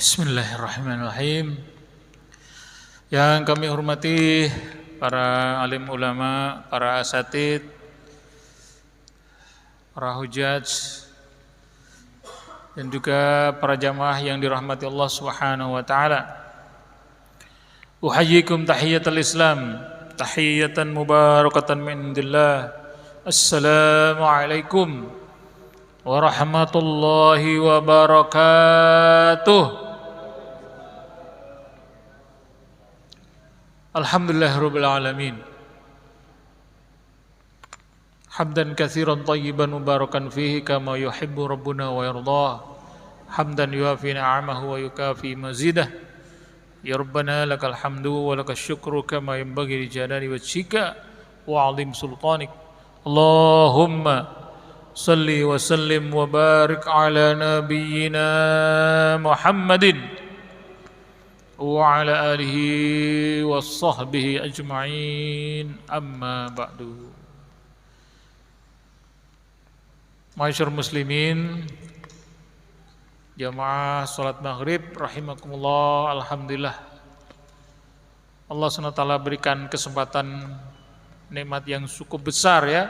Bismillahirrahmanirrahim. Yang kami hormati para alim ulama, para asatid, para hujaj, dan juga para jamaah yang dirahmati Allah Subhanahu wa taala. Uhayyikum tahiyatal Islam, tahiyatan mubarakatan min indillah. Assalamualaikum warahmatullahi wabarakatuh. Alhamdulillahirabbil alamin. Hamdan katsiran thayyiban mubarakan fihi kama yuhibbu rabbuna wa yardah. Hamdan yuafi ni'amahu wa yukafi mazidah. Ya Rabbana lakal hamdu wa lakas syukru kama yanbaghi li jalali wajhika wa 'azim sultanik. Allahumma salli wa sallim wa barik ala nabiyyina Muhammadin wa ala alihi wa sahbihi ajma'in, amma ba'du. Ma'asyiral muslimin, jamaah salat maghrib rahimakumullah. Alhamdulillah, Allah SWT berikan kesempatan, nikmat yang cukup besar ya.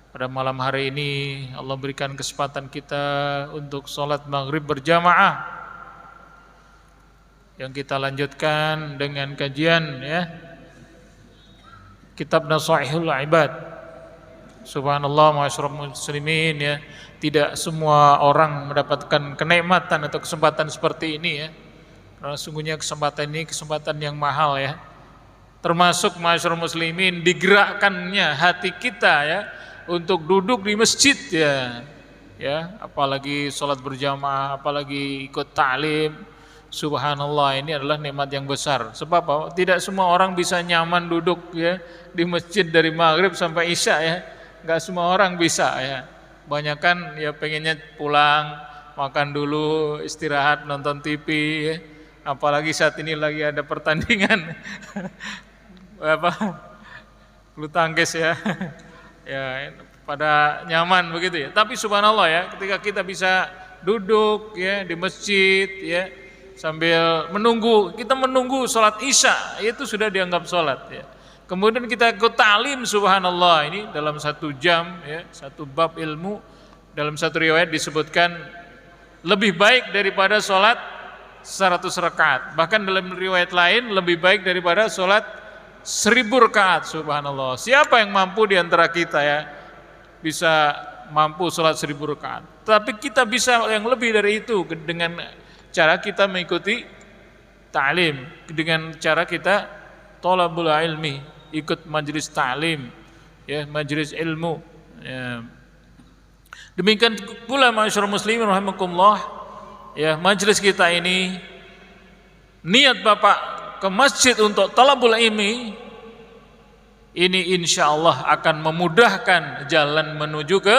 Pada malam hari ini Allah berikan kesempatan kita untuk salat maghrib berjamaah, yang kita lanjutkan dengan kajian ya kitab Nasaihul Ibad. Subhanallah, ma'asyiral muslimin ya, tidak semua orang mendapatkan kenikmatan atau kesempatan seperti ini ya. Karena sungguhnya kesempatan ini kesempatan yang mahal ya. Termasuk ma'asyiral muslimin digerakkannya hati kita ya untuk duduk di masjid ya. Ya, apalagi salat berjamaah, apalagi ikut ta'lim. Subhanallah, ini adalah nikmat yang besar. Sebab apa? Tidak semua orang bisa nyaman duduk ya di masjid dari maghrib sampai isya ya. Enggak semua orang bisa ya. Banyak kan ya pengennya pulang, makan dulu, istirahat, nonton TV ya. Apalagi saat ini lagi ada pertandingan bulu tangkis ya. Ya, pada nyaman begitu ya. Tapi subhanallah ya, ketika kita bisa duduk ya di masjid ya, sambil menunggu, kita menunggu sholat isya, itu sudah dianggap sholat ya. Kemudian kita ikut ta'lim, subhanallah, ini dalam 1 jam ya, 1 bab ilmu, dalam 1 riwayat disebutkan lebih baik daripada sholat 100 rakaat. Bahkan dalam riwayat lain lebih baik daripada sholat 1000 rakaat, subhanallah. Siapa yang mampu di antara kita ya bisa mampu sholat 1000 rakaat? Tapi kita bisa yang lebih dari itu dengan cara kita mengikuti ta'lim, dengan cara kita thalabul ilmi, ikut majelis ta'lim ya, majelis ilmu ya. Demikian pula ma'asyiral muslimin rahimakumullah ya, majelis kita ini, niat Bapak ke masjid untuk thalabul ilmi ini insyaallah akan memudahkan jalan menuju ke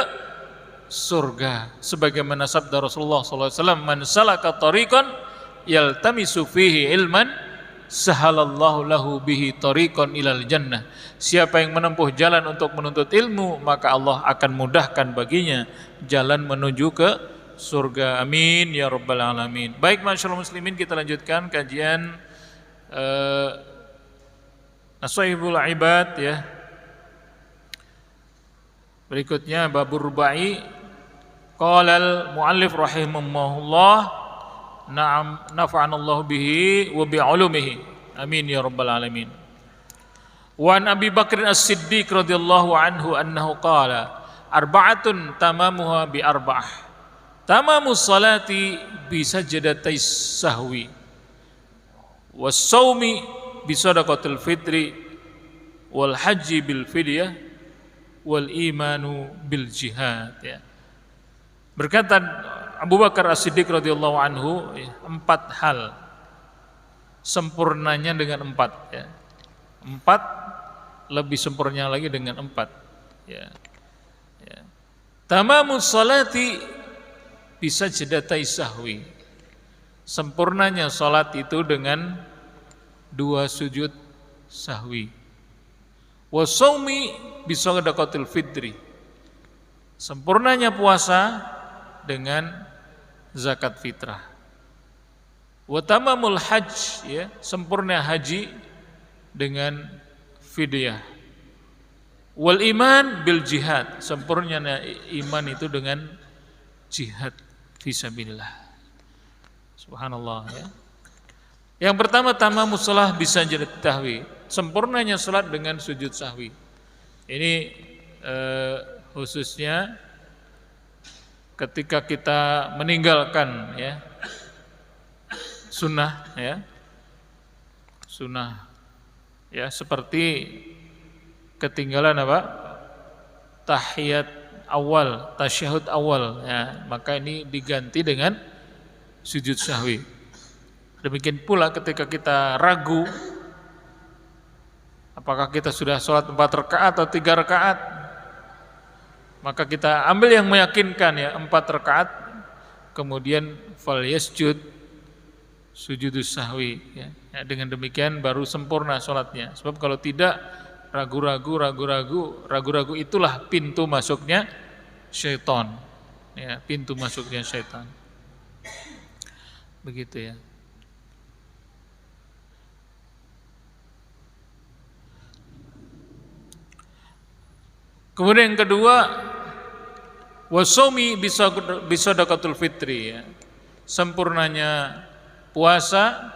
surga, sebagaimana sabda Rasulullah SAW, man salaka tariqan yaltamisu fihi ilman sahalallahu lahu bihi tariqan ilal jannah. Siapa yang menempuh jalan untuk menuntut ilmu, maka Allah akan mudahkan baginya jalan menuju ke surga. Amin ya rabbal alamin. Baik ma'asyiral muslimin, kita lanjutkan kajian Nasaihul Ibad ya. Berikutnya babur rubai. Qala al-muallif rahimahullah, na'am nafa'anallahu bihi wa bi'ulumihi. Amin ya rabbal alamin. Wa an Abi Bakr As-Siddiq radhiyallahu anhu annahu qala, arba'atun tamamuha bi arba'ah. Tamamus salati bi sajdatais sahwi. Was shaumi bi sadaqatil fitri wal haji bil fidyah wal imanu bil jihad ya. Berkata Abu Bakar As-Siddiq radhiyallahu anhu, 4 hal sempurnanya dengan 4 ya. 4 lebih sempurna lagi dengan 4 ya. Ya. Tamamus salati bisa sajdatai sahwi. Sempurnanya salat itu dengan 2 sujud sahwi. Wa shaumi bi sadaqatil fitri. Sempurnanya puasa dengan zakat fitrah. Wa tamamul hajj, ya, sempurna haji dengan fidyah. Wal iman bil jihad, sempurnanya iman itu dengan jihad fisabilillah. Subhanallah, ya. Yang pertama tamamus shalah bisajdat tahwi, sempurnanya salat dengan sujud sahwi. Ini khususnya ketika kita meninggalkan, ya, sunnah, ya, sunnah, ya, seperti ketinggalan apa? Tahiyat awal, tasyahud awal, ya, maka ini diganti dengan sujud sahwi. Demikian pula ketika kita ragu apakah kita sudah sholat 4 rakaat atau 3 rakaat, maka kita ambil yang meyakinkan, ya, 4 rakaat, kemudian fal yasjud sujudus sahwi, ya. Ya, dengan demikian baru sempurna sholatnya. Sebab kalau tidak, ragu-ragu itulah pintu masuknya syaitan, ya, pintu masuknya syaitan. Begitu, ya. Kemudian yang kedua, wasomi bisadaqatul fitri, ya, sempurnanya puasa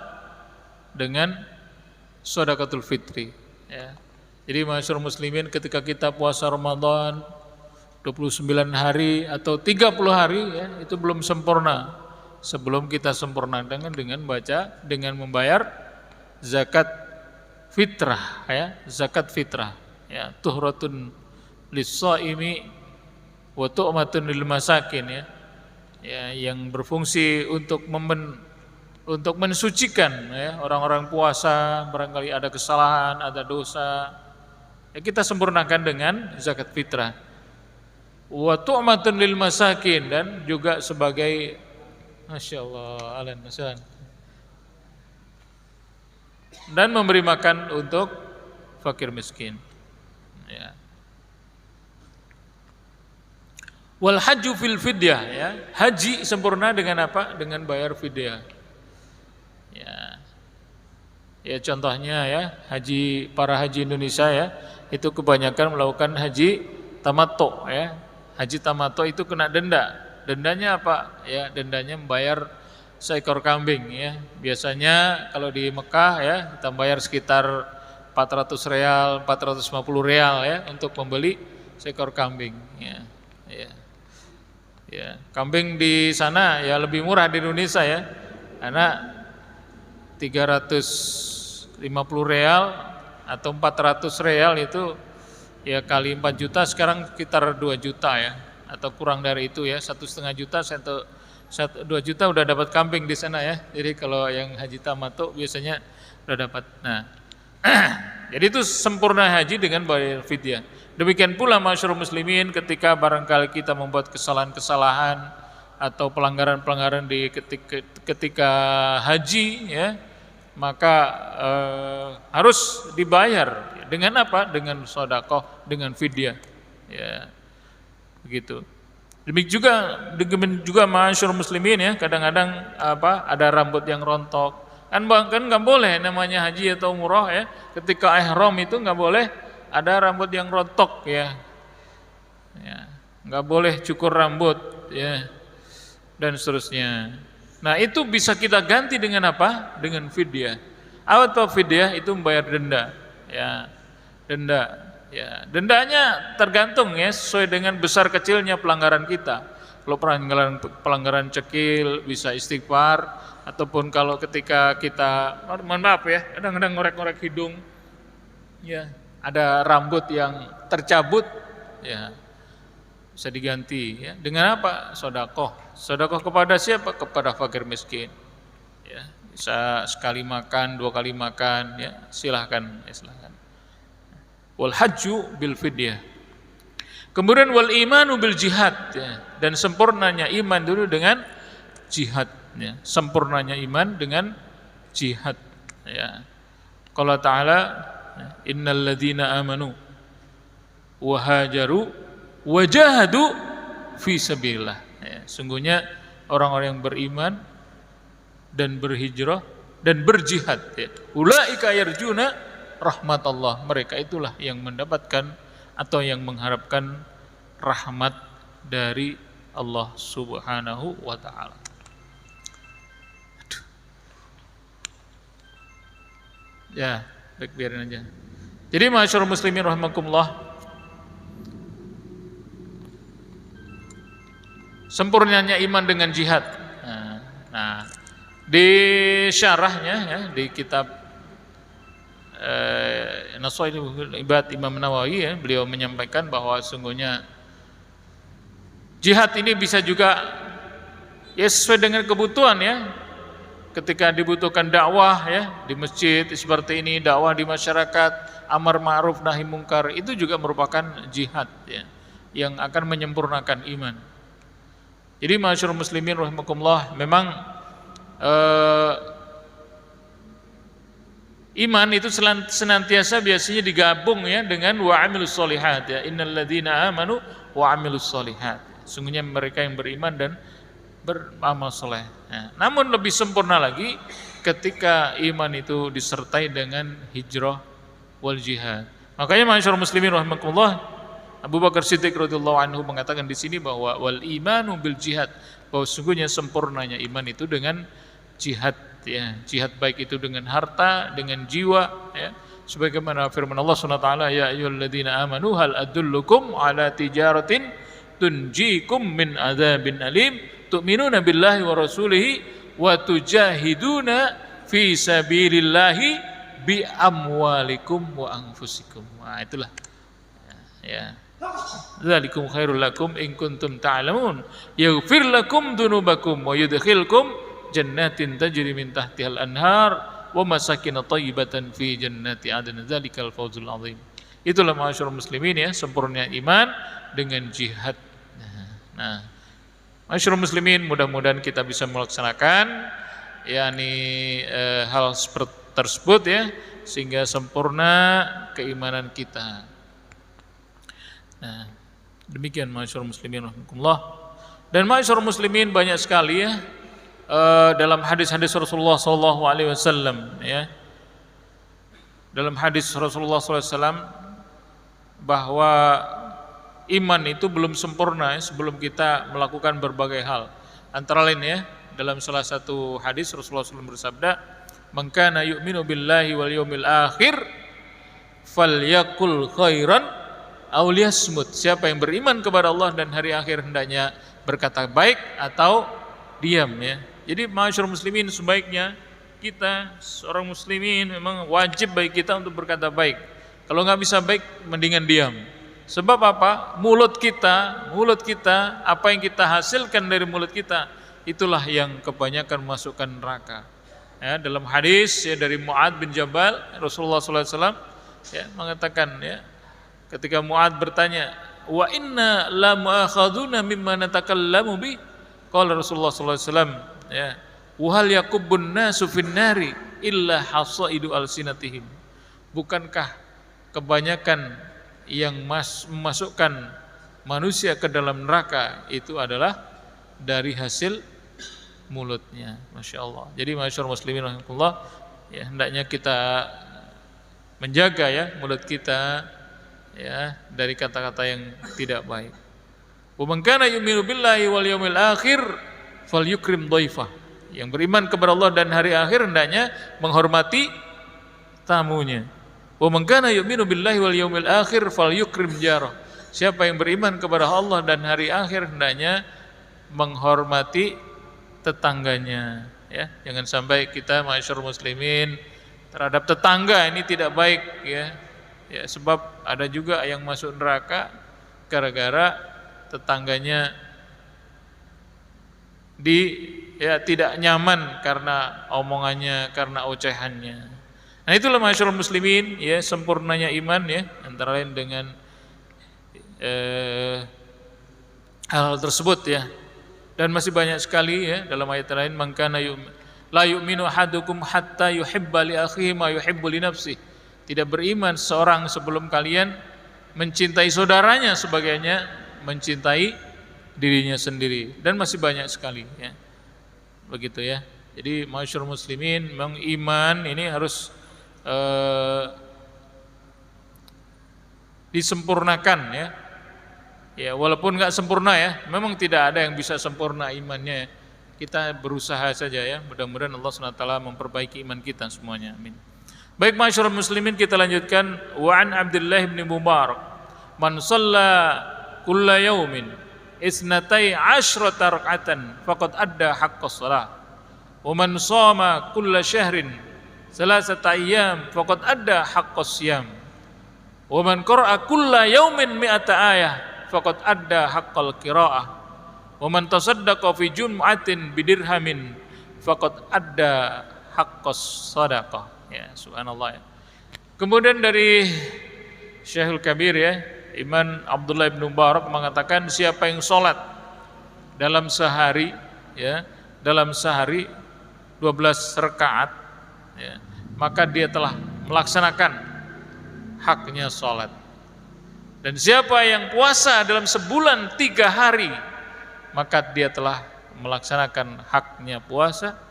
dengan shadaqatul fitri, ya. Jadi masyarakat muslimin, ketika kita puasa Ramadan 29 hari atau 30 hari, ya, itu belum sempurna. Sebelum kita sempurnakan dengan membayar zakat fitrah, ya, zakat fitrah, ya, tuhratun lis-shaimi wa tu'matun lil masakin, ya, ya, yang berfungsi untuk mensucikan, ya, orang-orang puasa, barangkali ada kesalahan, ada dosa, ya, kita sempurnakan dengan zakat fitrah. Wa tu'matun lil masakin, dan juga sebagai, Masya Allah, alan masalan, dan memberi makan untuk fakir miskin, ya. Wal hajju fil fidyah, ya, haji sempurna dengan apa? Dengan bayar fidyah, ya. Ya, contohnya, ya, para haji Indonesia, ya, itu kebanyakan melakukan haji tamattu, ya. Haji tamattu itu kena denda. Dendanya apa? Ya, dendanya membayar seekor kambing, ya. Biasanya kalau di Mekah, ya, kita bayar sekitar 400 real, 450 real, ya, untuk membeli seekor kambing, ya. Ya. Ya, kambing di sana, ya, lebih murah di Indonesia, ya, karena 350 real atau 400 real itu, ya, kali 4 juta, sekarang sekitar 2 juta, ya, atau kurang dari itu, ya, 1,5 juta, 2 juta udah dapat kambing di sana, ya. Jadi kalau yang haji tamattu biasanya udah dapat. Nah, jadi itu sempurna haji dengan bayar fidyah. Demikian pula masyarakat muslimin, ketika barangkali kita membuat kesalahan-kesalahan atau pelanggaran-pelanggaran di ketika haji, ya, maka harus dibayar dengan apa? Dengan sedekah, dengan fidyah, ya, begitu. Demikian juga masyarakat muslimin, ya, kadang-kadang ada rambut yang rontok, kan nggak boleh namanya haji atau umroh, ya, ketika ihram itu nggak boleh ada rambut yang rontok, ya, ya, nggak boleh cukur rambut, ya, dan seterusnya. Nah, itu bisa kita ganti dengan apa? Dengan fidyah. Atau fidyah itu membayar denda, ya, denda, ya, dendanya tergantung, ya, sesuai dengan besar kecilnya pelanggaran kita. Kalau pelanggaran kecil bisa istighfar, ataupun kalau ketika kita, mohon maaf, ya, kadang-kadang ngorek-ngorek hidung, ya, ada rambut yang tercabut, ya, bisa diganti, ya, dengan apa? Sedekah. Sedekah kepada siapa? Kepada fakir miskin, ya, bisa sekali makan, 2 kali makan, ya, silahkan, ya, silahkan. Wal hajju bil fidyah. Kemudian wal imanu bil jihad, ya, dan sempurnanya iman dulu dengan jihad, ya, sempurnanya iman dengan jihad, ya. Qala ta'ala, innal ladzina amanu wa hajaru wa jahadu fi sabilillah, ya, sungguhnya orang-orang yang beriman dan berhijrah dan berjihad ya. Ulaika yarjuna rahmatullah, mereka itulah yang mendapatkan atau yang mengharapkan rahmat dari Allah Subhanahu wa taala. Ya, baik, biarin aja. Jadi masyaallah muslimin rahimakumullah, sempurnanya iman dengan jihad. Nah, di syarahnya ya, di kitab Nasaihul Ibad Imam Nawawi ya, beliau menyampaikan bahwa sungguhnya jihad ini bisa juga ya sesuai dengan kebutuhan ya. Ketika dibutuhkan dakwah ya di masjid seperti ini, dakwah di masyarakat, amar ma'ruf nahi mungkar, itu juga merupakan jihad ya, yang akan menyempurnakan iman. Jadi masyaallah muslimin rahimakumullah, memang iman itu senantiasa biasanya digabung ya dengan wa amilus solihat ya, innalladzina amanu wa amilus solihat, sungguhnya mereka yang beriman dan beramal soleh. Nah, namun lebih sempurna lagi ketika iman itu disertai dengan hijrah wal jihad. Makanya masyaallah muslimin rahimakumullah, Abu Bakar Siddiq radhiyallahu anhu mengatakan di sini bahwa wal imanu bil jihad, bahwa sungguhnya sempurnanya iman itu dengan jihad ya, jihad baik itu dengan harta, dengan jiwa ya. Sebagaimana firman Allah Subhanahu wa taala, ya ayyuhalladzina amanu hal adullukum ala tijaratin tunjikum min adzabin alim tu'minuna billahi wa rasulihi wa tujahiduna fi sabilillahi bi amwalikum wa anfusikum. Nah, itulah ya. Dzalikum khairul lakum in kuntum ta'lamun yaghfir lakum dzunubakum wa yudkhilkum jannatin tajri min tahtihal anhar wa masakin thayyibatan fi jannati adn dzalikal fawzul azim. Itulah masyaallah muslimin ya, sempurna iman dengan jihad. Nah, masyaallah muslimin, mudah-mudahan kita bisa melaksanakan yakni hal seperti tersebut ya, sehingga sempurna keimanan kita. Nah, demikian masyaallah muslimin rahimakumullah. Dan masyaallah muslimin, banyak sekali ya dalam hadis-hadis Rasulullah sallallahu alaihi wasallam ya. Dalam hadis Rasulullah sallallahu alaihi wasallam bahwa iman itu belum sempurna ya, sebelum kita melakukan berbagai hal. Antara lain ya, dalam salah satu hadis Rasulullah SAW bersabda, "Man kana yu'minu billahi wal yawmil akhir falyakul khairan aw liyasmut." Siapa yang beriman kepada Allah dan hari akhir hendaknya berkata baik atau diam ya. Jadi masyaallah muslimin, sebaiknya kita seorang muslimin memang wajib bagi kita untuk berkata baik. Kalau nggak bisa baik, mendingan diam. Sebab apa? Mulut kita, apa yang kita hasilkan dari mulut kita, itulah yang kebanyakan masukkan neraka. Ya, dalam hadis ya, dari Mu'adz bin Jabal, Rasulullah SAW ya, mengatakan ya, ketika Mu'adz bertanya, wa inna la mu'akhaduna mimma natakallamu bi, qala Rasulullah SAW ya, wa hal yakubbun nasu finnari illa hasaidu alsinatihim. Bukankah kebanyakan yang memasukkan manusia ke dalam neraka itu adalah dari hasil mulutnya. Masya Allah. Jadi masyaallah muslimin rahimahullah ya, hendaknya kita menjaga ya mulut kita ya dari kata-kata yang tidak baik. Wa man kana yu'minu billahi wal yawmil akhir falyukrim dhaifah. Yang beriman kepada Allah dan hari akhir hendaknya menghormati tamunya. Wa man kana yu'minu billahi wal yawmil akhir falyukrim jarah. Siapa yang beriman kepada Allah dan hari akhir hendaknya menghormati tetangganya ya. Jangan sampai kita masyaallah muslimin terhadap tetangga ini tidak baik ya. Ya, sebab ada juga yang masuk neraka gara-gara tetangganya tidak nyaman karena omongannya, karena ocehannya. Nah, itulah masyaallah muslimin ya, sempurnanya iman ya, antara lain dengan hal tersebut ya. Dan masih banyak sekali ya dalam ayat lain, man kana la yu'minu ahadukum hatta yuhibba li akhihi ma yuhibbu li nafsihi. Tidak beriman seorang sebelum kalian mencintai saudaranya sebagainya mencintai dirinya sendiri. Dan masih banyak sekali ya. Begitu ya. Jadi masyarakat muslimin memang iman ini harus disempurnakan ya. Ya walaupun nggak sempurna ya, memang tidak ada yang bisa sempurna imannya. Kita berusaha saja ya. Mudah-mudahan Allah SWT memperbaiki iman kita semuanya. Amin. Baik masyarakat muslimin, kita lanjutkan. Wa an Abdullah bin Mubarak, man shalla kulla yaumin isnatai asyrata rak'atan faqad adda haqqas shalah. Wa man shama kulla syahrin salasata ayyam faqad adda haqqas siyam. Wa man qara'a kulla yaumin mi'ata ayah faqad adda haqqal qiraah. Wa man tasaddaqa fi jum'atin bidirhamin faqad adda haqqas shadaqah. Ya, subhanallah ya. Kemudian dari Syekhul Kabir ya, Imam Abdullah bin Mubarak mengatakan, siapa yang sholat dalam sehari ya, dalam sehari 12 rakaat ya, maka dia telah melaksanakan haknya sholat. Dan siapa yang puasa dalam sebulan 3 hari, maka dia telah melaksanakan haknya puasa.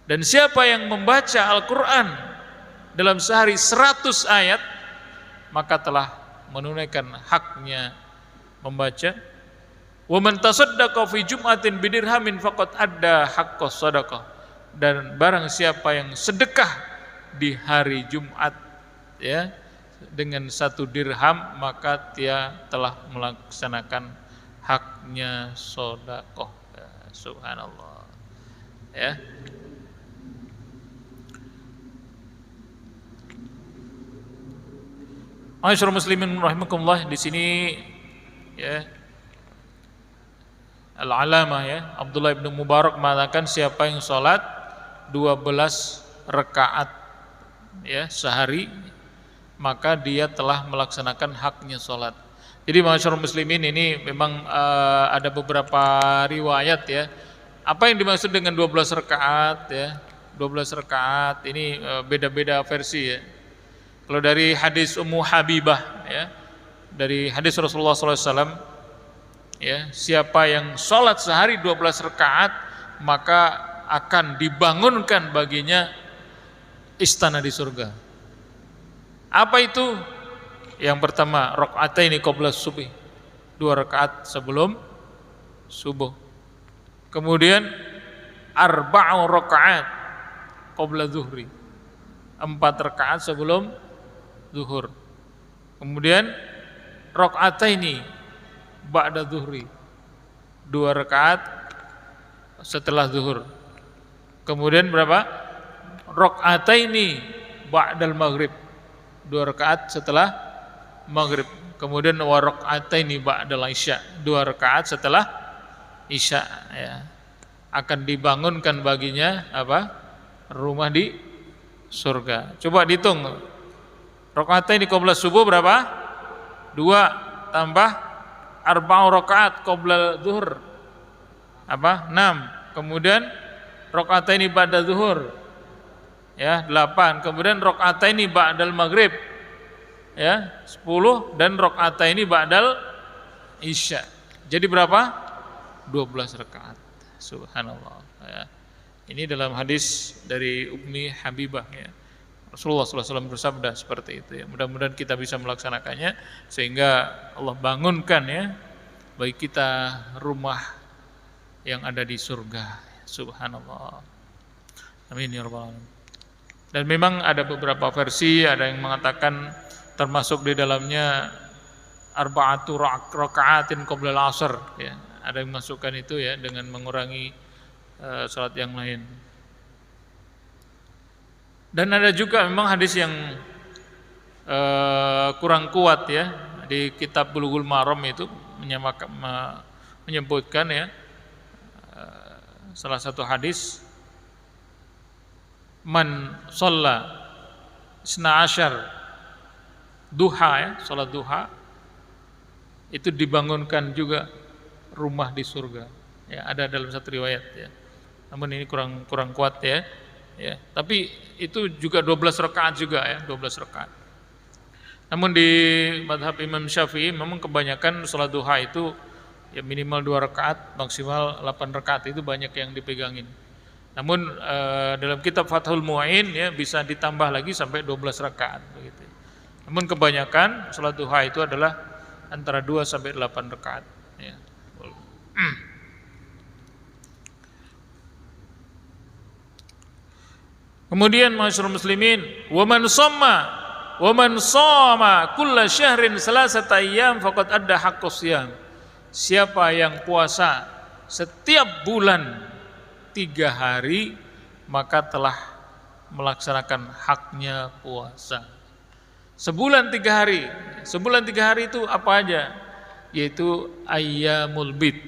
Dan siapa yang membaca Al-Quran dalam sehari 100 ayat, maka telah menunaikan haknya membaca. Wa man tasaddaqa fi jum'atin bidirhamin faqad adda haqqas shadaqah. Dan barang siapa yang sedekah di hari Jumat ya dengan 1 dirham, maka dia telah melaksanakan haknya sedekah. Ya, subhanallah. Ya. Masyaallah muslimin rahimakumullah, di sini ya Al-Alamah ya Abdullah bin Mubarak mengatakan, siapa yang sholat 12 rakaat ya sehari, maka dia telah melaksanakan haknya sholat. Jadi masyaallah muslimin, ini memang ada beberapa riwayat ya. Apa yang dimaksud dengan 12 rakaat ya? 12 rakaat ini beda-beda versi ya. Kalau dari hadis Ummu Habibah ya, dari hadis Rasulullah SAW ya, siapa yang sholat sehari 12 rakaat, maka akan dibangunkan baginya istana di surga. Apa itu? Yang pertama, rakaataini qabla subuh, 2 rakaat sebelum subuh. Kemudian arba'u rakaat qabla zuhri, 4 rakaat sebelum zuhur. Kemudian rakaataini ba'da zuhri, 2 rakaat setelah zuhur. Kemudian berapa? Rakaataini ba'dal maghrib, 2 rakaat setelah maghrib. Kemudian wa rakaataini ba'dal isya, 2 rakaat setelah isya ya. Akan dibangunkan baginya apa? Rumah di surga. Coba dihitung. Rakaataini qabla subuh berapa? 2 tambah arba'u rakaat qabla zuhur apa? 6. Kemudian rakaataini ba'da zuhur ya 8. Kemudian rakaataini ba'dal maghrib ya 10, dan rakaataini ba'dal isya. Jadi berapa? 12 rakaat. Subhanallah ya. Ini dalam hadis dari Ummi Habibah ya. Rasulullah SAW bersabda seperti itu ya. Mudah-mudahan kita bisa melaksanakannya sehingga Allah bangunkan ya bagi kita rumah yang ada di surga. Subhanallah. Amin ya rabbal alamin. Dan memang ada beberapa versi, ada yang mengatakan termasuk di dalamnya arba'atu raka'atin qabla al-'asr ya. Ada yang masukkan itu ya dengan mengurangi salat yang lain. Dan ada juga memang hadis yang kurang kuat ya, di kitab Bulughul Maram itu menyebutkan ya salah satu hadis, man shalla isna asyar duha ya, salat duha itu dibangunkan juga rumah di surga ya, ada dalam satu riwayat ya. Namun ini kurang kuat ya. Ya, tapi itu juga 12 rakaat juga ya, 12 rakaat. Namun di mazhab Imam Syafi'i memang kebanyakan salat duha itu ya minimal 2 rakaat, maksimal 8 rakaat, itu banyak yang dipegangin. Namun dalam kitab Fathul Mu'in ya bisa ditambah lagi sampai 12 rakaat begitu. Namun kebanyakan salat duha itu adalah antara 2 sampai 8 rakaat ya. Kemudian masyarul muslimin, wa man shoma kulla syahrin salasata ayyam faqad adda haqqus shiyam. Siapa yang puasa setiap bulan 3 hari maka telah melaksanakan haknya puasa. Sebulan 3 hari. Sebulan 3 hari itu apa aja? Yaitu ayyamul bid.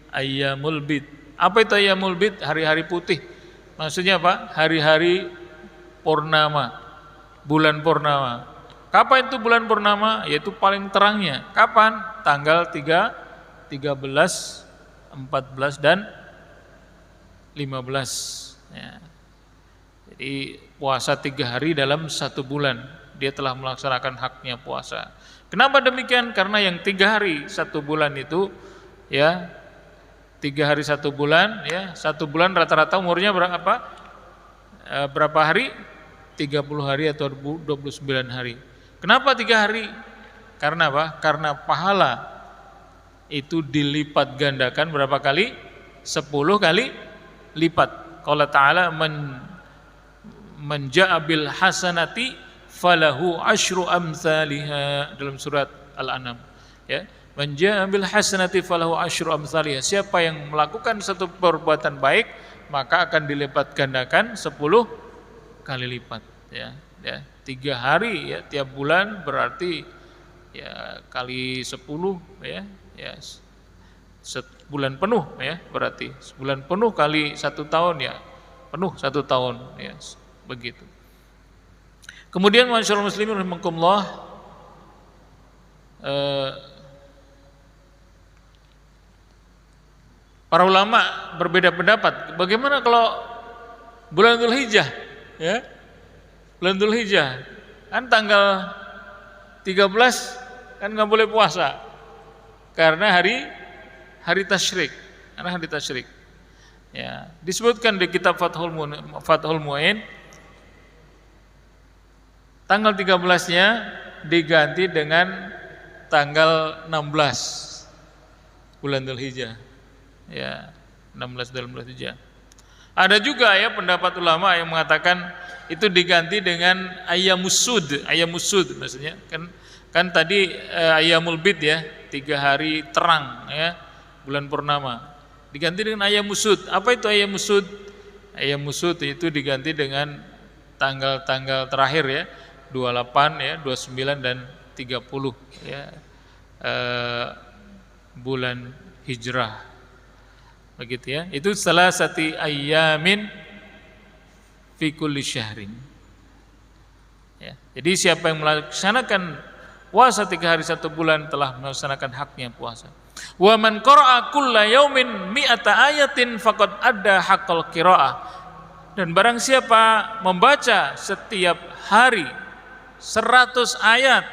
Ayyamul bid. Apa itu ayyamul bid? Hari-hari putih. Maksudnya apa? Hari-hari purnama, bulan purnama. Kapan itu bulan purnama? Yaitu paling terangnya. Kapan? Tanggal 3, 13, 14 dan 15. Ya. Jadi puasa 3 hari dalam 1 bulan. Dia telah melaksanakan haknya puasa. Kenapa demikian? Karena yang 3 hari 1 bulan itu ya 3 hari 1 bulan ya, 1 bulan rata-rata umurnya berapa? Berapa hari? 30 hari atau 29 hari. Kenapa 3 hari? Karena apa? Karena pahala itu dilipat gandakan berapa kali? 10 kali lipat. Qala ta'ala man ja'a bil hasanati falahu asyru amsalihha dalam surat Al-An'am ya. Man ja'a bil hasanati falahu asyru amsalihha. Siapa yang melakukan satu perbuatan baik maka akan dilipat gandakan 10 kali lipat ya. 3 hari ya tiap bulan berarti ya kali 10 ya. Sebulan penuh ya berarti sebulan penuh kali 1 tahun ya penuh 1 tahun ya begitu. Kemudian masyaallah muslimin rahimakumullah para ulama berbeda pendapat. Bagaimana kalau bulan Dzulhijjah? Ya. Bulan Dzulhijjah kan tanggal 13 kan nggak boleh puasa karena hari tasyrik. Karena hari tasyrik. Ya, disebutkan di kitab Fathul Mu'in tanggal 13-nya diganti dengan tanggal 16 bulan Dzulhijjah. Ya, 16 dalam bulan Dzulhijjah. Ada juga ya pendapat ulama yang mengatakan itu diganti dengan ayyamus sud maksudnya. Kan tadi ayyamul bid ya, 3 hari terang ya, bulan purnama. Diganti dengan ayyamus sud. Apa itu ayyamus sud? Ayyamus sud itu diganti dengan tanggal-tanggal terakhir ya, 28 ya, 29 dan 30 ya. Bulan Hijrah. Begitu ya. Itu salah satu ayyamin fi kulli syahrin. Ya. Jadi siapa yang melaksanakan puasa 3 hari 1 bulan telah melaksanakan haknya puasa. Wa man qara'a kulla yaumin mi'ata ayatin faqad adda haqqal qiraa'ah. Dan barang siapa membaca setiap hari 100 ayat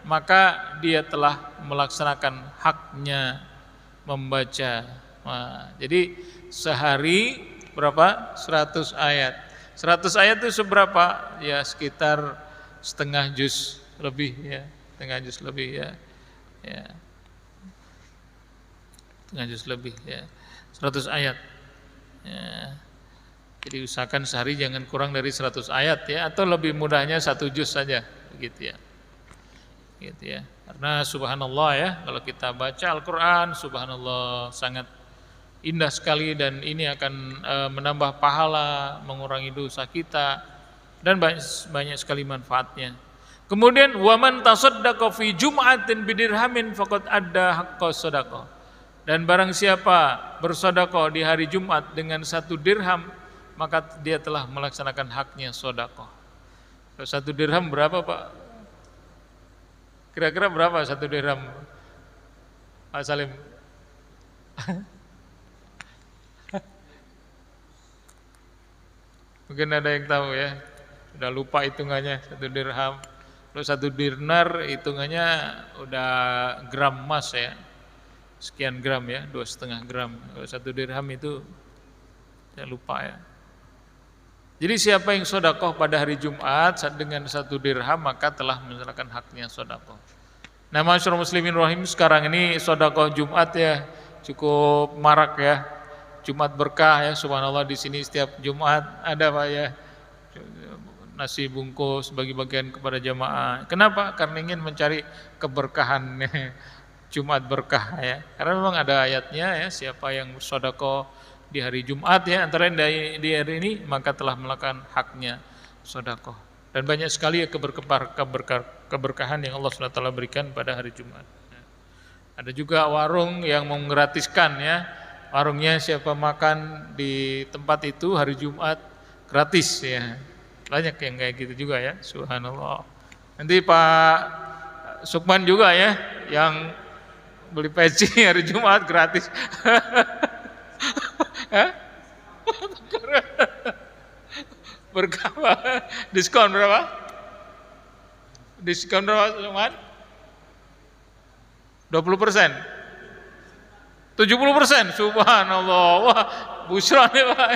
maka dia telah melaksanakan haknya membaca. Nah, jadi sehari berapa? 100 ayat. 100 ayat itu seberapa? Ya sekitar setengah juz lebih ya, setengah juz lebih ya. Ya. Setengah juz lebih ya. 100 ayat. Ya. Jadi usahakan sehari jangan kurang dari 100 ayat ya, atau lebih mudahnya 1 juz saja begitu ya. Gitu ya. Karena subhanallah ya, kalau kita baca Al-Qur'an subhanallah sangat indah sekali dan ini akan menambah pahala, mengurangi dosa kita dan banyak sekali manfaatnya. Kemudian waman tasaddaqa fi jum'atin bidirhamin faqad adda haqqas shadaqah. Dan barang siapa bersedekah di hari Jumat dengan 1 dirham maka dia telah melaksanakan haknya sedekah. 1 dirham berapa, Pak? Kira-kira berapa 1 dirham? Pak Salim. Mungkin ada yang tahu ya, udah lupa hitungannya 1 dirham. Kalau 1 dinar hitungannya udah gram emas ya, sekian gram ya, 2,5 gram. Kalau 1 dirham itu Saya lupa ya. Jadi siapa yang sodakoh pada hari Jumat dengan 1 dirham maka telah melaksanakan haknya sodakoh. Nah, masyarakat muslimin rahim, sekarang ini sodakoh Jumat ya cukup marak ya. Jumat berkah ya, subhanallah, di sini setiap Jumat ada Pak ya nasi bungkus bagi-bagian kepada jamaah. Kenapa? Karena ingin mencari keberkahan Jumat berkah ya. Karena memang ada ayatnya ya, siapa yang sodakoh di hari Jumat ya, antara lain di hari ini, maka telah melakukan haknya sedekah. Dan banyak sekali ya keberkahan yang Allah SWT berikan pada hari Jumat. Ada juga warung yang menggratiskan ya, warungnya siapa makan di tempat itu hari Jumat gratis ya. Banyak yang kayak gitu juga ya, subhanallah. Nanti Pak Sukman juga ya, yang beli peci hari Jumat gratis. Berapa? Diskon berapa? Diskon berapa, Teman? 20%? 70%? Subhanallah. Wah, busra nih Pak.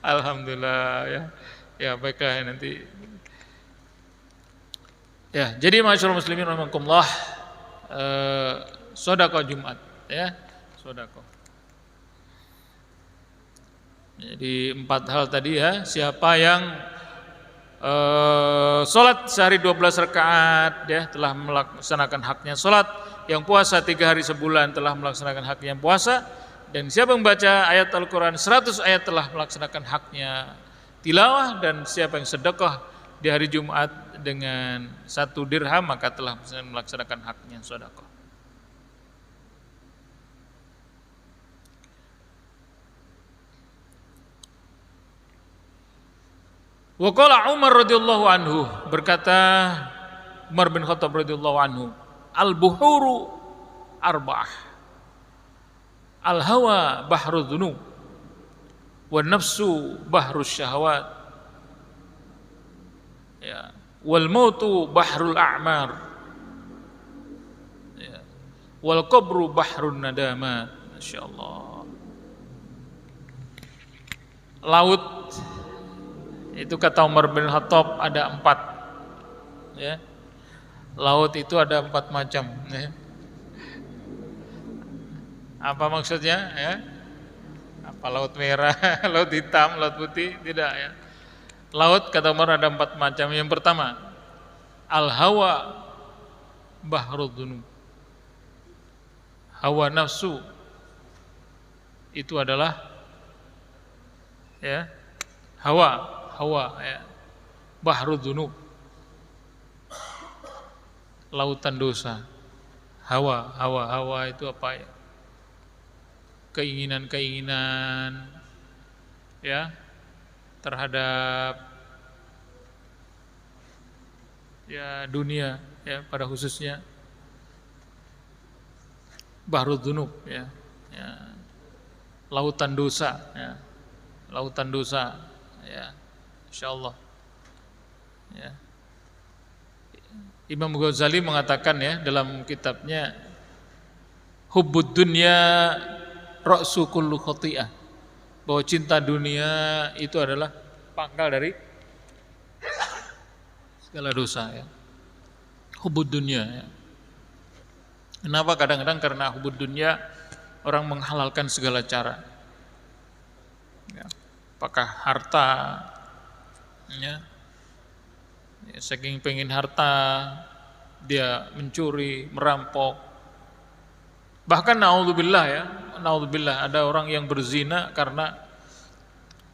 Alhamdulillah ya. Ya baiklah nanti. Ya, jadi masyaallah muslimin rahimakumullah, sedekah Jumat ya, sedekah. Jadi 4 hal tadi ya, siapa yang salat sehari 12 rakaat ya telah melaksanakan haknya salat, yang puasa 3 hari sebulan telah melaksanakan haknya puasa, dan siapa yang membaca ayat Al-Qur'an 100 ayat telah melaksanakan haknya tilawah, dan siapa yang sedekah di hari Jumat dengan 1 dirham maka telah melaksanakan haknya sedekah. Wa qala Umar radhiyallahu anhu, berkata Umar bin Khattab radhiyallahu anhu, al-buhuru arba'ah, al-hawa bahru dzunub, wan nafsu bahru syahawat, ya, wal mautu bahrul a'mar, ya, wal qabru bahrun nadamat. Masyaallah. Laut itu kata Umar bin Khattab ada 4 ya. Laut itu ada 4 macam ya. Apa maksudnya ya? Apa laut merah, laut hitam, laut putih? Tidak ya. Laut kata Umar ada 4 macam. Yang pertama, al-hawa bahrul dzunub. Hawa nafsu itu adalah ya, hawa ya, bahrul dzunub, lautan dosa. Hawa itu apa ya? Keinginan-keinginan ya terhadap ya dunia ya, pada khususnya bahrul dzunub ya, ya, lautan dosa ya, lautan dosa ya, insyaallah ya. Imam Ghazali mengatakan ya dalam kitabnya Hubbud Dunya Ra'su Kullu Khati'ah, bahwa cinta dunia itu adalah pangkal dari segala dosa ya. Hubbud dunya ya. Kenapa? Kadang-kadang karena hubbud dunya orang menghalalkan segala cara ya. Apakah harta ya, saking pengen harta dia mencuri, merampok. Bahkan naudzubillah ya, naudzubillah, ada orang yang berzina karena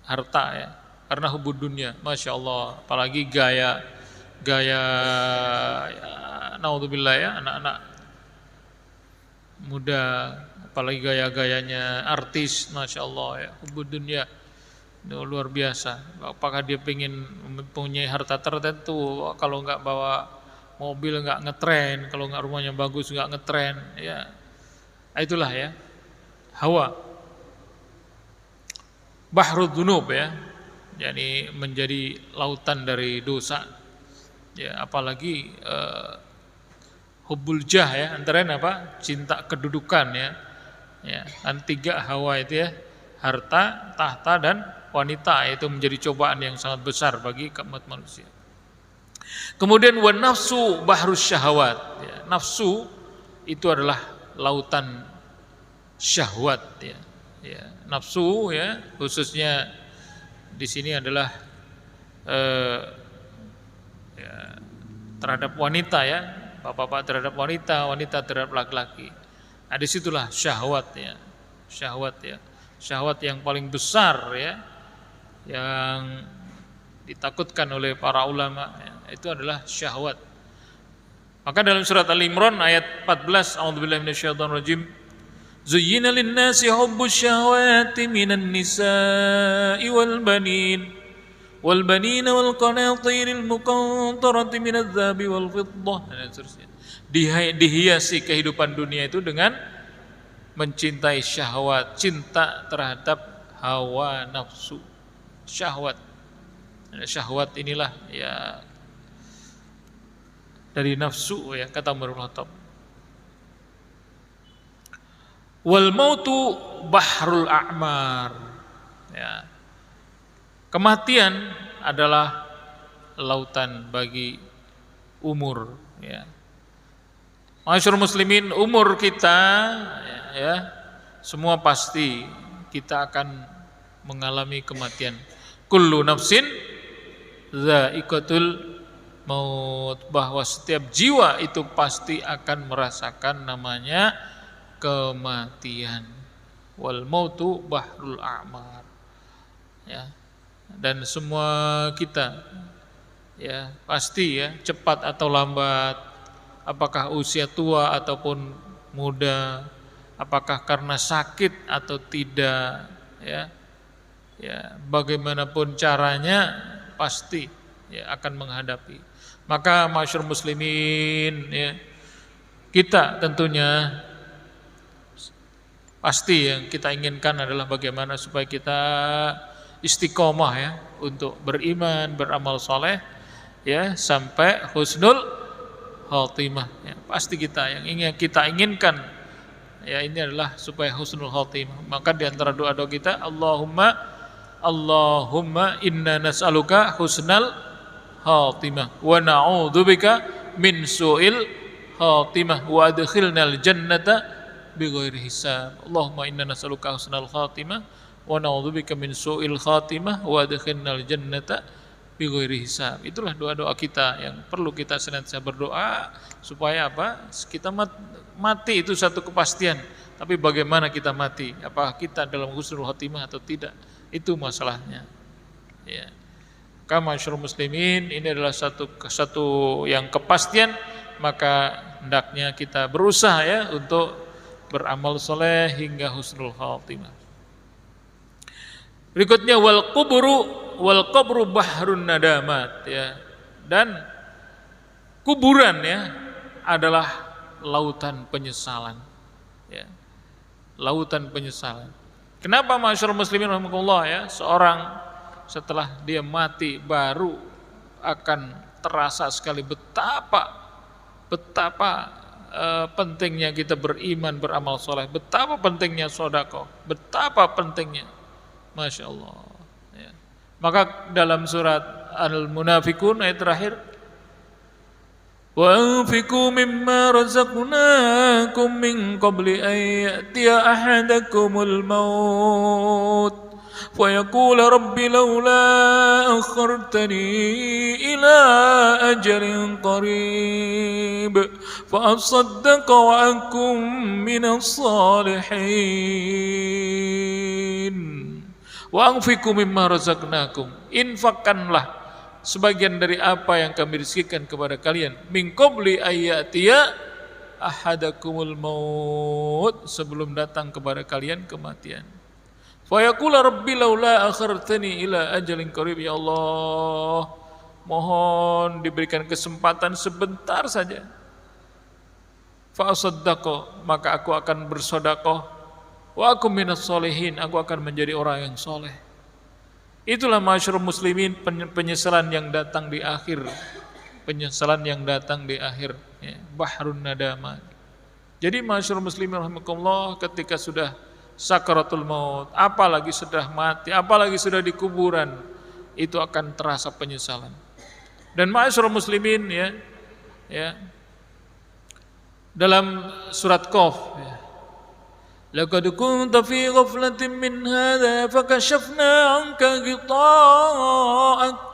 harta ya, karena hubbud dunya. Masya Allah, apalagi gaya ya, naudzubillah ya, anak-anak muda, apalagi gaya-gayanya artis, Masya Allah ya, hubbud dunya luar biasa. Apakah dia pengen mempunyai harta tertentu, kalau nggak bawa mobil nggak ngetren, kalau nggak rumahnya bagus nggak ngetren ya. Itulah ya, hawa bahrul dzunub ya, jadi menjadi lautan dari dosa ya. Apalagi hubbul jah ya, antara lain apa? Cinta kedudukan ya, Ya, kan 3 hawa itu ya, harta, tahta dan wanita, itu menjadi cobaan yang sangat besar bagi umat manusia. Kemudian wan nafsu bahrus syahwat, ya, nafsu itu adalah lautan syahwat, ya. Ya, nafsu ya khususnya di sini adalah ya, terhadap wanita ya, bapak-bapak terhadap wanita, wanita terhadap laki-laki. Nah, disitulah syahwat ya, syahwat ya, syahwat yang paling besar ya, yang ditakutkan oleh para ulama ya, itu adalah syahwat. Maka dalam surat Al-Imran ayat 14, a'udzubillahi minasyaitonirrajim, zuyyina lin-nasi hubbus syahawati minan nisa'i wal banin wal banina wal qanatiril muqantarati minadz dzahabi wal fiddah, dan seterusnya. Dihiasi kehidupan dunia itu dengan mencintai syahwat, cinta terhadap hawa nafsu, syahwat. Syahwat inilah ya dari nafsu ya, kata Umar bin Khattab. Wal mautu bahrul a'mar. Ya. Kematian adalah lautan bagi umur ya. Masyaallah muslimin, umur kita ya, semua pasti kita akan mengalami kematian. Kullu nafsin dha'iqatul maut, bahwa setiap jiwa itu pasti akan merasakan namanya kematian. Wal mautu bahrul a'mar. Ya. Dan semua kita ya pasti ya, cepat atau lambat, apakah usia tua ataupun muda, apakah karena sakit atau tidak ya, ya bagaimanapun caranya pasti ya akan menghadapi. Maka masyarakat muslimin ya, kita tentunya pasti yang kita inginkan adalah bagaimana supaya kita istiqomah ya untuk beriman, beramal soleh ya sampai husnul khatimah ya. Pasti kita yang kita inginkan ya ini adalah supaya husnul khatimah. Maka di antara doa-doa kita, Allahumma inna nas'aluka husnal khatimah wa na'udzubika min su'il khatimah wa adkhilnal jannata bighairi hisab. Allahumma inna nas'aluka husnal khatimah wa na'udzubika min su'il khatimah wa adkhilnal jannata bighairi hisab. Itulah doa-doa kita yang perlu kita senantiasa berdoa supaya apa? Kita mati itu satu kepastian, tapi bagaimana kita mati? Apakah kita dalam husnul khatimah atau tidak? Itu masalahnya. Ya. Kama masyarul muslimin, ini adalah satu yang kepastian, maka hendaknya kita berusaha ya untuk beramal soleh hingga husnul khatimah. Berikutnya wal qabru bahrun nadamat ya. Dan kuburan ya adalah lautan penyesalan ya. Lautan penyesalan. Kenapa masyarakat muslimin rahimakumullah ya, seorang setelah dia mati baru akan terasa sekali betapa pentingnya kita beriman, beramal soleh, betapa pentingnya sedekah, betapa pentingnya, masya Allah ya. Maka dalam surat Al-Munafiqun ayat terakhir, wa anfiqu mimma razaqnakum min qabli an ya'tiya ahadakumul maut fa yaqula rabbi laula akhartani ila ajalin qarib fa asaddaqa wa akum minas salihin. Wa anfiqu mimma razaqnakum, infakkanlah sebagian dari apa yang kami rizkikan kepada kalian, min qabli ayyatiya ahadakumul maut, sebelum datang kepada kalian kematian. Fa yaqula rabbi laula akhartani ila ajalin qarib, ya Allah mohon diberikan kesempatan sebentar saja. Fa asaddaqa, maka aku akan bersedekah, wa akum minas sholihin, aku akan menjadi orang yang soleh. Itulah masyarakat muslimin penyesalan yang datang di akhir, penyesalan yang datang di akhir ya. Bahrun nadamat Jadi masyarul muslimin rahimakumullah, ketika sudah sakaratul maut, apalagi sudah mati, apalagi sudah di kuburan, itu akan terasa penyesalan. Dan masyarul muslimin ya dalam surat Qaf, ya, laqad kunta fi ghaflatin min hadha fakashafna 'anka ghita'ak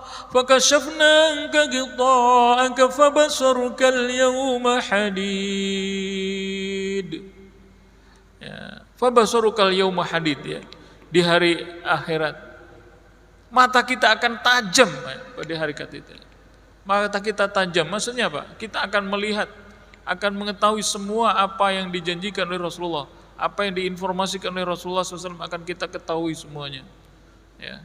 fabasaruka al-yawma hadid. Ya, fabasaruka al-yawma hadid, ya. Di hari akhirat mata kita akan tajam, ya, pada hari itu. Mata kita tajam, maksudnya apa? Kita akan melihat, akan mengetahui semua apa yang dijanjikan oleh Rasulullah, apa yang diinformasikan oleh Rasulullah SAW akan kita ketahui semuanya. Ya.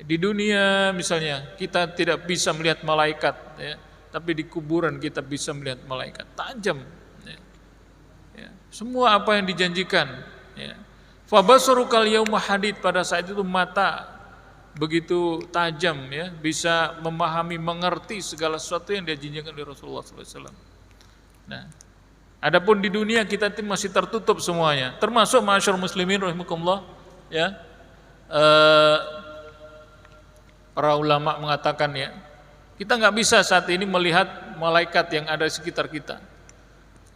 Di dunia misalnya kita tidak bisa melihat malaikat, ya, tapi di kuburan kita bisa melihat malaikat tajam. Ya. Ya. Semua apa yang dijanjikan. Ya. Fabasarukal yauma hadid, pada saat itu mata begitu tajam, ya, bisa memahami, mengerti segala sesuatu yang dijanjikan oleh Rasulullah SAW. Nah, adapun di dunia kita masih tertutup semuanya, termasuk masyarul muslimin rahimakumullah, ya. Para ulama mengatakan, ya, kita nggak bisa saat ini melihat malaikat yang ada di sekitar kita.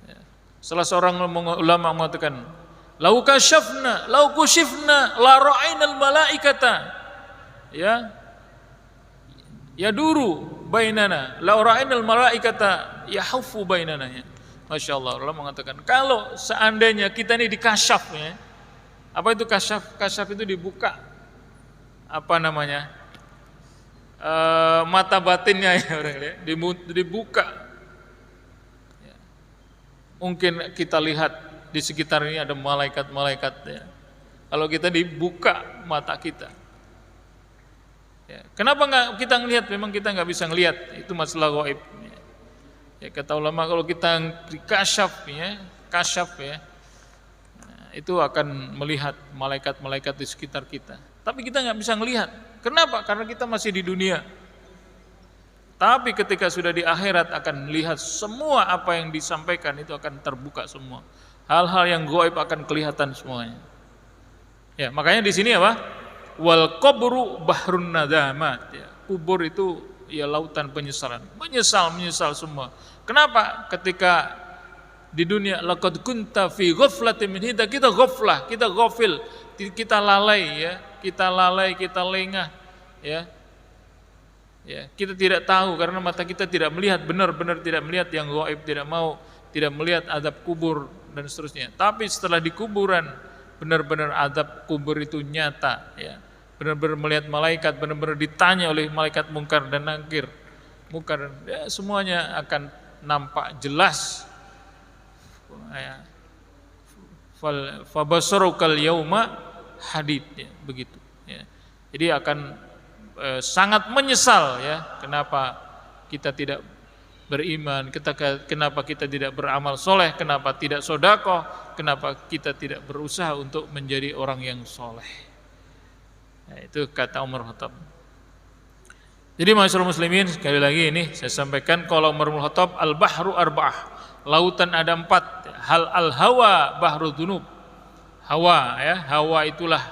Ya. Salah seorang ulama mengatakan, lau kushifna la ra'ainal malaikata, ya duru bainana la ra'ainal malaikata yahufu bainana, ya. Masya Allah, Allah mengatakan kalau seandainya kita ini dikasyaf, ya. Apa itu kasyaf? Kasyaf itu dibuka, apa namanya, mata batinnya, ya, dibuka, ya. Mungkin kita lihat di sekitar ini ada malaikat-malaikat, ya. Kalau kita dibuka mata kita, ya. Kenapa nggak kita ngelihat? Memang kita nggak bisa ngelihat, itu masalah gaib. Ya, kata ulama kalau kita dikasyaf, ya, kasyaf, ya, nah, itu akan melihat malaikat-malaikat di sekitar kita. Tapi kita nggak bisa ngelihat. Kenapa? Karena kita masih di dunia. Tapi ketika sudah di akhirat akan melihat semua apa yang disampaikan, itu akan terbuka semua. Hal-hal yang gaib akan kelihatan semuanya. Ya, makanya di sini apa? Wal qabru bahrun nadamat, ya. Kubur itu ya lautan penyesalan. Menyesal semua. Kenapa? Ketika di dunia laqad kunta fi ghaflatin min hadha, kita ghaflah, kita ghafil, kita lalai, ya. Kita lalai, kita lengah, ya. Ya, kita tidak tahu karena mata kita tidak melihat, benar-benar tidak melihat yang gaib, tidak melihat azab kubur dan seterusnya. Tapi setelah di kuburan, benar-benar azab kubur itu nyata, ya. Benar-benar melihat malaikat, benar-benar ditanya oleh malaikat mungkar dan nakir. Mungkar, ya, semuanya akan nampak jelas. Ya. Fabasarukal yauma hadid, ya, begitu, ya. Jadi akan sangat menyesal, ya, kenapa kita tidak beriman, kenapa kita tidak beramal soleh, kenapa tidak sedekah, kenapa kita tidak berusaha untuk menjadi orang yang soleh. Nah, itu kata Umar bin Khattab. Jadi masyarul muslimin, sekali lagi ini saya sampaikan, kalau Umar bin Khattab al-bahru arba'ah, lautan ada 4. Hal al-hawa bahru dzunub. Hawa, ya, hawa itulah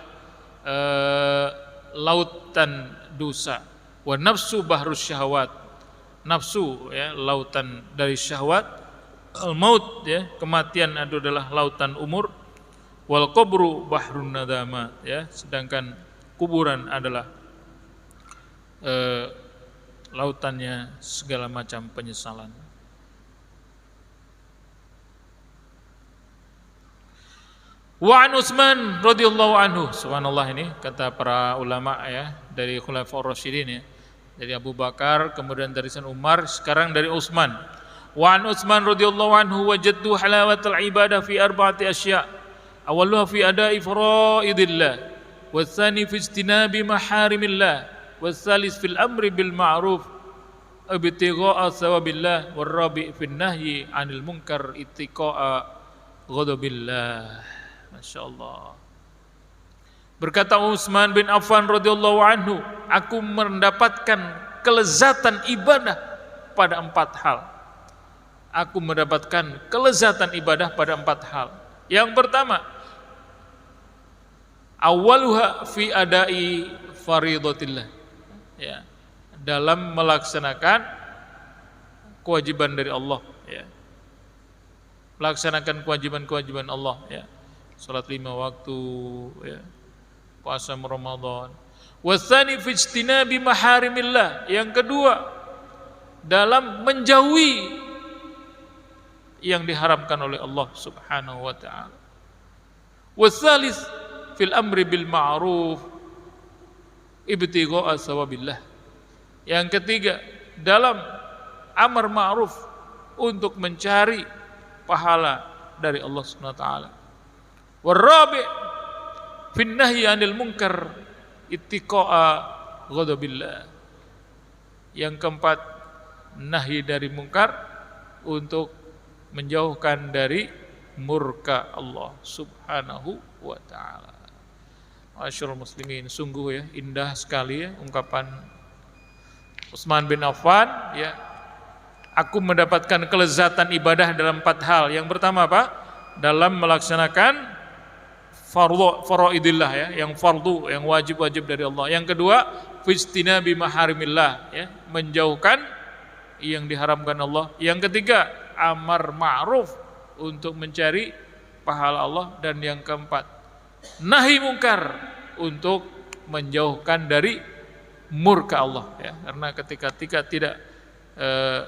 lautan dosa. Wa nafsu bahrus syahwat. Nafsu, ya, lautan dari syahwat. Al-maut, ya, kematian adalah lautan umur. Wal qabru bahrun nadamat, ya, sedangkan kuburan adalah lautannya segala macam penyesalan. Wa an Utsman radhiyallahu anhu, subhanallah, ini kata para ulama, ya, dari Khulafaur Rasyidin, ya, dari Abu Bakar, kemudian dari Sayyidina Umar, sekarang dari Utsman. Wa an Utsman radhiyallahu anhu wajadtu halawatal ibadah fi arba'ati asya'. Awwaluha fi ada'i faraidillah, watsani fi ijtinabi maharimillah, wasalis fil amri bil ma'ruf ibtigha'a thawabillah, warabi' fil nahyi 'anil munkar ittiqa'a ghadabillah. Masya Allah. Berkata Utsman bin Affan radhiyallahu anhu, aku mendapatkan kelezatan ibadah pada 4 hal. aku mendapatkan kelezatan ibadah pada 4 hal. Yang pertama, awwaluha fi adai faridatillah. Ya, dalam melaksanakan kewajiban dari Allah, ya. Melaksanakan kewajiban-kewajiban Allah, ya. Salat 5 waktu, ya. Puasa Ramadan. Watsani fi ijtinabi maharimillah. Yang kedua, dalam menjauhi yang diharamkan oleh Allah Subhanahu wa taala. Watsalis fil amri bil ma'ruf ibtigha'a sawabillah. Yang ketiga, dalam amar ma'ruf untuk mencari pahala dari Allah Subhanahu wa taala. Warabi' fin nahyi 'anil munkar ittiqa'a ghadabillah. Yang keempat, nahi dari munkar untuk menjauhkan dari murka Allah Subhanahu wa taala. Masyaallah muslimin, sungguh ya indah sekali ya ungkapan Utsman bin Affan, ya. Aku mendapatkan kelezatan ibadah dalam 4 hal. Yang pertama apa? Dalam melaksanakan faraidillah, ya, yang fardu, yang wajib-wajib dari Allah. Yang kedua, fistinabi maharimillah, ya, menjauhkan yang diharamkan Allah. Yang ketiga, amar ma'ruf untuk mencari pahala Allah. Dan yang keempat, nahi mungkar untuk menjauhkan dari murka Allah, ya. Karena ketika tidak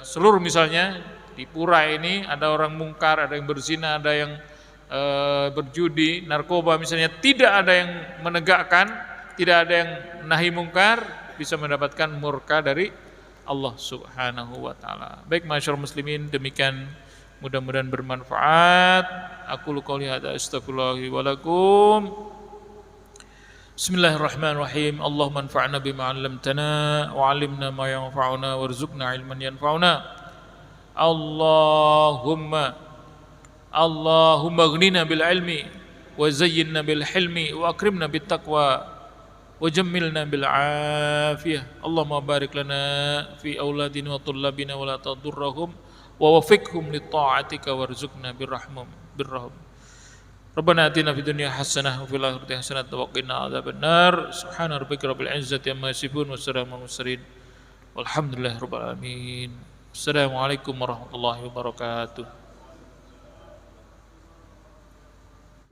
seluruh, misalnya di pura ini ada orang mungkar, ada yang berzina, ada yang berjudi, narkoba misalnya, tidak ada yang menegakkan, tidak ada yang nahi mungkar, bisa mendapatkan murka dari Allah Subhanahu wa taala. Baik masyarakat muslimin, demikian mudah-mudahan bermanfaat. Aku qouli hadza astaghfirullah wa lakum. Bismillahirrahmanirrahim. Allahumma anfa'na bima 'allamtana wa 'allimna ma yanfa'una warzuqna 'ilman yanfa'una. Allahumma aghnina bil 'ilmi wa zayyinna bil hilmi wa akrimna bit taqwa wajammilna bil afiyah. Allahumma barik lana fi auladina wa tullabina wa la tadurrahum wa wafiqhum li ta'atika warzuqna birrahmam. Rabbana atina fid dunya hasanah wa fil akhirati hasanah wa qina adzabannar. Subhana rabbika rabbil izzati amma yasifun wa salamun mursalin walhamdulillahi rabbil alamin. Assalamualaikum warahmatullahi wabarakatuh.